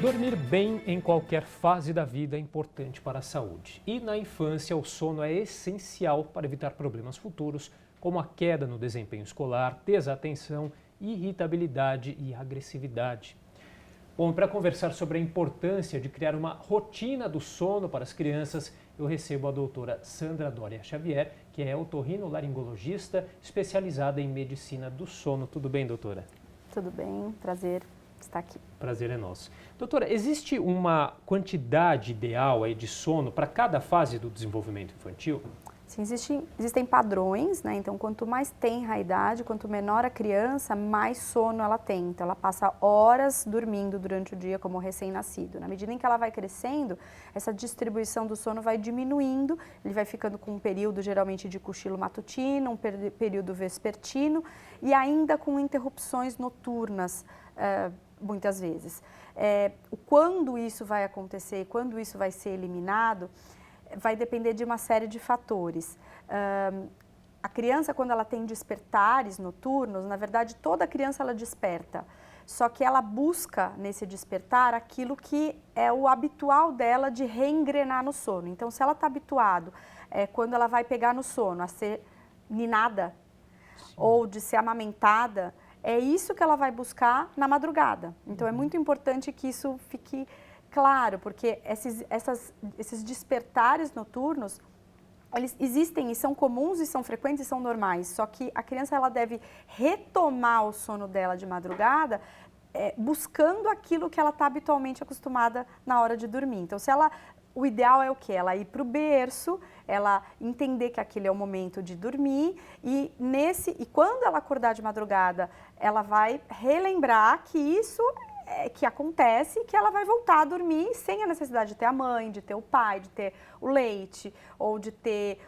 Dormir bem em qualquer fase da vida é importante para a saúde. E na infância, o sono é essencial para evitar problemas futuros, como a queda no desempenho escolar, desatenção, irritabilidade e agressividade. Bom, para conversar sobre a importância de criar uma rotina do sono para as crianças, eu recebo a doutora Sandra Doria Xavier, que é otorrinolaringologista especializada em medicina do sono. Tudo bem, doutora? Tudo bem, prazer estar aqui. Prazer é nosso. Doutora, existe uma quantidade ideal aí de sono para cada fase do desenvolvimento infantil? Sim, existem padrões, né? Então, quanto mais tenra a idade, quanto menor a criança, mais sono ela tem. Então, ela passa horas dormindo durante o dia como recém-nascido. Na medida em que ela vai crescendo, essa distribuição do sono vai diminuindo, ele vai ficando com um período geralmente de cochilo matutino, um período vespertino e ainda com interrupções noturnas, muitas vezes. Quando isso vai acontecer, quando isso vai ser eliminado, vai depender de uma série de fatores. A criança, quando ela tem despertares noturnos, na verdade toda criança ela desperta, só que ela busca nesse despertar aquilo que é o habitual dela de reengrenar no sono. Então, se ela está habituado, quando ela vai pegar no sono, a ser ninada, sim, ou de ser amamentada, é isso que ela vai buscar na madrugada. Então, é muito importante que isso fique claro, porque esses despertares noturnos, eles existem e são comuns e são frequentes e são normais, só que a criança ela deve retomar o sono dela de madrugada, buscando aquilo que ela está habitualmente acostumada na hora de dormir. Então, o ideal é o quê? Ela ir para o berço, ela entender que aquele é o momento de dormir e quando ela acordar de madrugada, ela vai relembrar que isso que acontece, que ela vai voltar a dormir sem a necessidade de ter a mãe, de ter o pai, de ter o leite ou de ter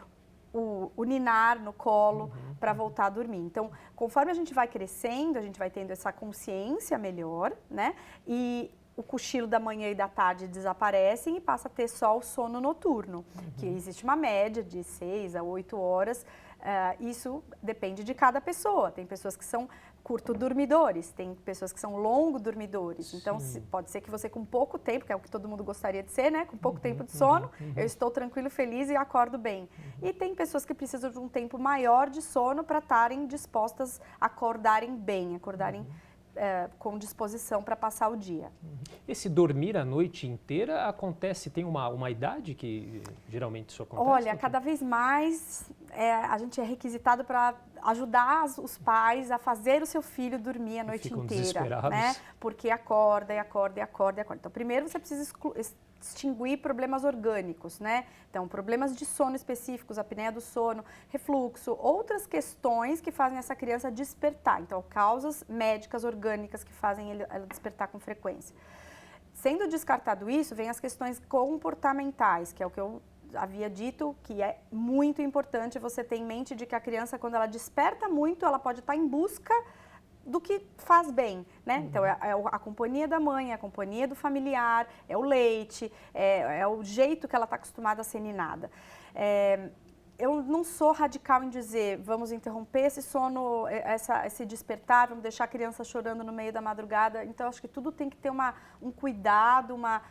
o ninar no colo para voltar a dormir. Então, conforme a gente vai crescendo, a gente vai tendo essa consciência melhor, né? E o cochilo da manhã e da tarde desaparecem e passa a ter só o sono noturno, que existe uma média de 6 a 8 horas. Isso depende de cada pessoa. Tem pessoas que são curto-dormidores, tem pessoas que são longo-dormidores. Então, pode ser que você com pouco tempo, que é o que todo mundo gostaria de ser, né? Com pouco tempo de sono, eu estou tranquilo, feliz e acordo bem. E tem pessoas que precisam de um tempo maior de sono para estarem dispostas a acordarem bem, com disposição para passar o dia. Esse dormir a noite inteira acontece, tem uma idade que geralmente isso acontece? Olha, cada vez mais a gente é requisitado para ajudar os pais a fazer o seu filho dormir a noite inteira, né? Porque acorda e acorda e acorda e acorda. Então, primeiro você precisa distinguir problemas orgânicos, né? Então, problemas de sono específicos, apneia do sono, refluxo, outras questões que fazem essa criança despertar. Então, causas médicas orgânicas que fazem ela despertar com frequência. Sendo descartado isso, vem as questões comportamentais, que é o que eu havia dito, que é muito importante você ter em mente de que a criança, quando ela desperta muito, ela pode estar em busca do que faz bem, né? Então, é a companhia da mãe, é a companhia do familiar, é o leite, é o jeito que ela está acostumada a ser ninada. Eu não sou radical em dizer, vamos interromper esse sono, esse despertar, vamos deixar a criança chorando no meio da madrugada. Então, acho que tudo tem que ter um cuidado, uma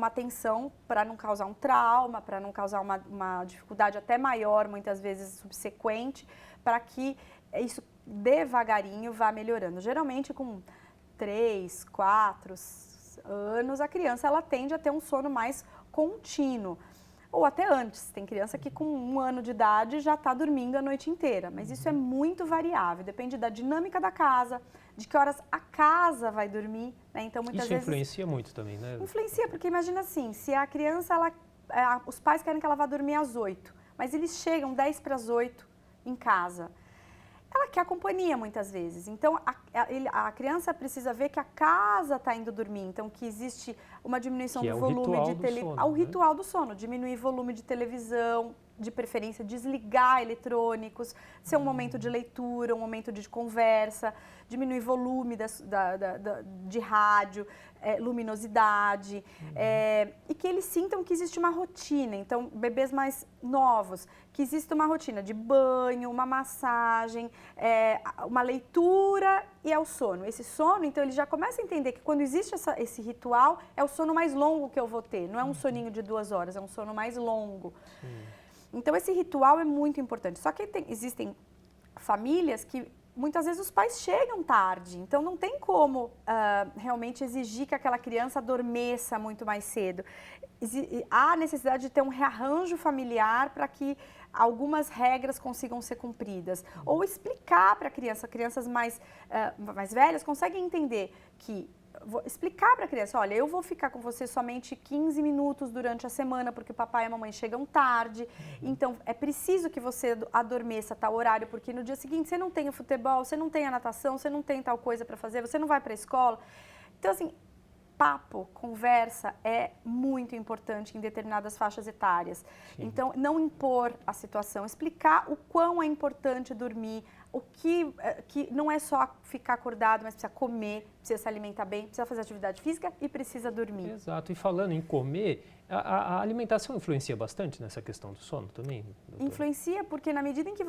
atenção para não causar um trauma, para não causar uma dificuldade até maior, muitas vezes subsequente, para que isso devagarinho vá melhorando. Geralmente com 3, 4 anos, a criança ela tende a ter um sono mais contínuo. Ou até antes, tem criança que com 1 ano de idade já está dormindo a noite inteira, mas isso é muito variável, depende da dinâmica da casa, de que horas a casa vai dormir, né? Então, muitas vezes... Isso influencia muito também, né? Influencia, porque imagina assim, se a criança, os pais querem que ela vá dormir às 8, mas eles chegam 10 para as 8 em casa. Ela quer companhia muitas vezes, então a criança precisa ver que a casa está indo dormir, então que existe uma diminuição do volume de televisão, o ritual do sono, diminuir volume de televisão, de preferência, desligar eletrônicos, ser um momento de leitura, um momento de conversa, diminuir volume de rádio, luminosidade, e que eles sintam que existe uma rotina. Então, bebês mais novos, que existe uma rotina de banho, uma massagem, uma leitura e é o sono. Esse sono, então, ele já começa a entender que quando existe esse ritual, é o sono mais longo que eu vou ter. Não é um soninho de 2 horas, é um sono mais longo. Então, esse ritual é muito importante. Só que existem famílias que muitas vezes os pais chegam tarde, então não tem como realmente exigir que aquela criança adormeça muito mais cedo. Há necessidade de ter um rearranjo familiar para que algumas regras consigam ser cumpridas. Ou explicar para a criança, crianças mais velhas conseguem entender que explicar para a criança, olha, eu vou ficar com você somente 15 minutos durante a semana, porque o papai e a mamãe chegam tarde, então é preciso que você adormeça a tal horário, porque no dia seguinte você não tem o futebol, você não tem a natação, você não tem tal coisa para fazer, você não vai para a escola. Então, assim, papo, conversa é muito importante em determinadas faixas etárias. Sim. Então, não impor a situação, explicar o quão é importante dormir, o que não é só ficar acordado, mas precisa comer, precisa se alimentar bem, precisa fazer atividade física e precisa dormir. Exato. E falando em comer, a alimentação influencia bastante nessa questão do sono também, doutora? Influencia porque na medida em que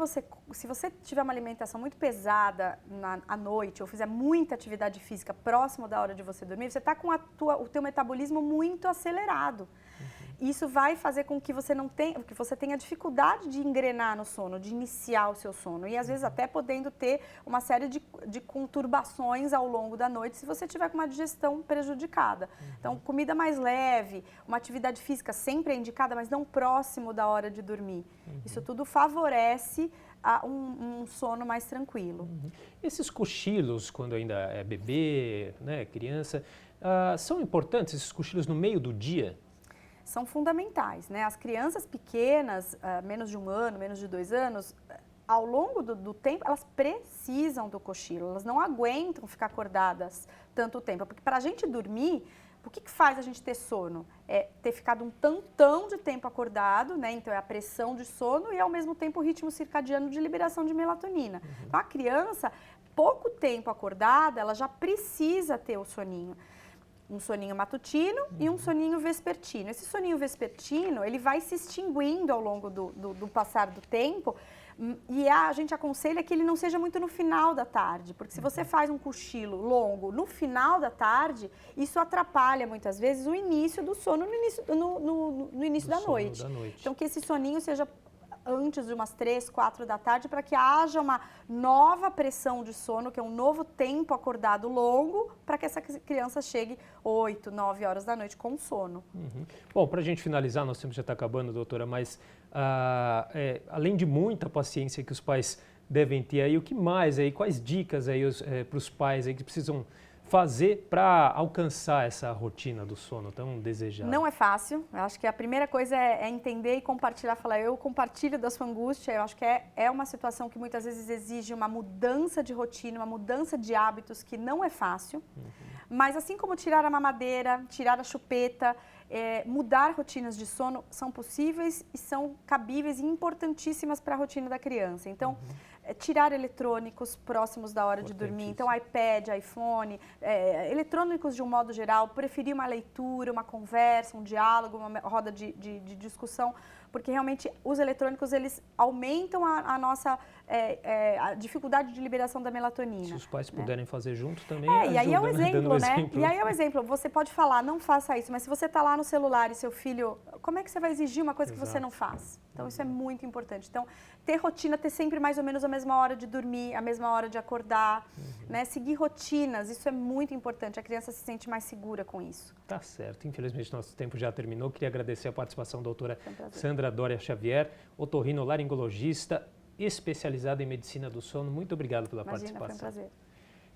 se você tiver uma alimentação muito pesada à noite ou fizer muita atividade física próximo da hora de você dormir, você está com o teu metabolismo muito acelerado. Isso vai fazer com que você tenha dificuldade de engrenar no sono, de iniciar o seu sono. E às vezes até podendo ter uma série de conturbações ao longo da noite se você tiver com uma digestão prejudicada. Então, comida mais leve, uma atividade física sempre é indicada, mas não próximo da hora de dormir. Isso tudo favorece um sono mais tranquilo. Esses cochilos, quando ainda é bebê, né, criança, são importantes esses cochilos no meio do dia? São fundamentais, né? As crianças pequenas, menos de 1 ano, menos de 2 anos, ao longo do tempo, elas precisam do cochilo, elas não aguentam ficar acordadas tanto tempo, porque para a gente dormir, o que faz a gente ter sono? É ter ficado um tantão de tempo acordado, né? Então é a pressão de sono e ao mesmo tempo o ritmo circadiano de liberação de melatonina. Então a criança, pouco tempo acordada, ela já precisa ter o soninho. Um soninho matutino e um soninho vespertino. Esse soninho vespertino, ele vai se extinguindo ao longo do passar do tempo e a gente aconselha que ele não seja muito no final da tarde, porque se você faz um cochilo longo no final da tarde, isso atrapalha muitas vezes o início do sono no início da noite. Então que esse soninho seja antes de umas 3, 4 da tarde, para que haja uma nova pressão de sono, que é um novo tempo acordado longo, para que essa criança chegue 8, 9 horas da noite com sono. Bom, para a gente finalizar, nosso tempo já está acabando, doutora, mas além de muita paciência que os pais devem ter aí, o que mais aí, quais dicas aí para os pais aí que precisam fazer para alcançar essa rotina do sono tão desejada? Não é fácil. Eu acho que a primeira coisa é entender e compartilhar. Falar, eu compartilho da sua angústia. Eu acho que é uma situação que muitas vezes exige uma mudança de rotina, uma mudança de hábitos que não é fácil. Mas assim como tirar a mamadeira, tirar a chupeta, mudar rotinas de sono são possíveis e são cabíveis e importantíssimas para a rotina da criança. Então, tirar eletrônicos próximos da hora de dormir, então iPad, iPhone, eletrônicos de um modo geral, preferir uma leitura, uma conversa, um diálogo, uma roda de discussão, porque realmente os eletrônicos eles aumentam a nossa a dificuldade de liberação da melatonina. Se os pais puderem fazer junto também ajuda, e aí é o exemplo, né? E aí é o exemplo, você pode falar, não faça isso, mas se você está lá no celular e seu filho, como é que você vai exigir uma coisa que você não faz? Então isso é muito importante. Então, ter rotina, ter sempre mais ou menos a mesma hora de dormir, a mesma hora de acordar, né? Seguir rotinas, isso é muito importante. A criança se sente mais segura com isso. Tá certo. Infelizmente, nosso tempo já terminou. Queria agradecer a participação da doutora Sandra Doria Xavier, otorrinolaringologista, especializada em medicina do sono. Muito obrigado pela participação. Foi um prazer.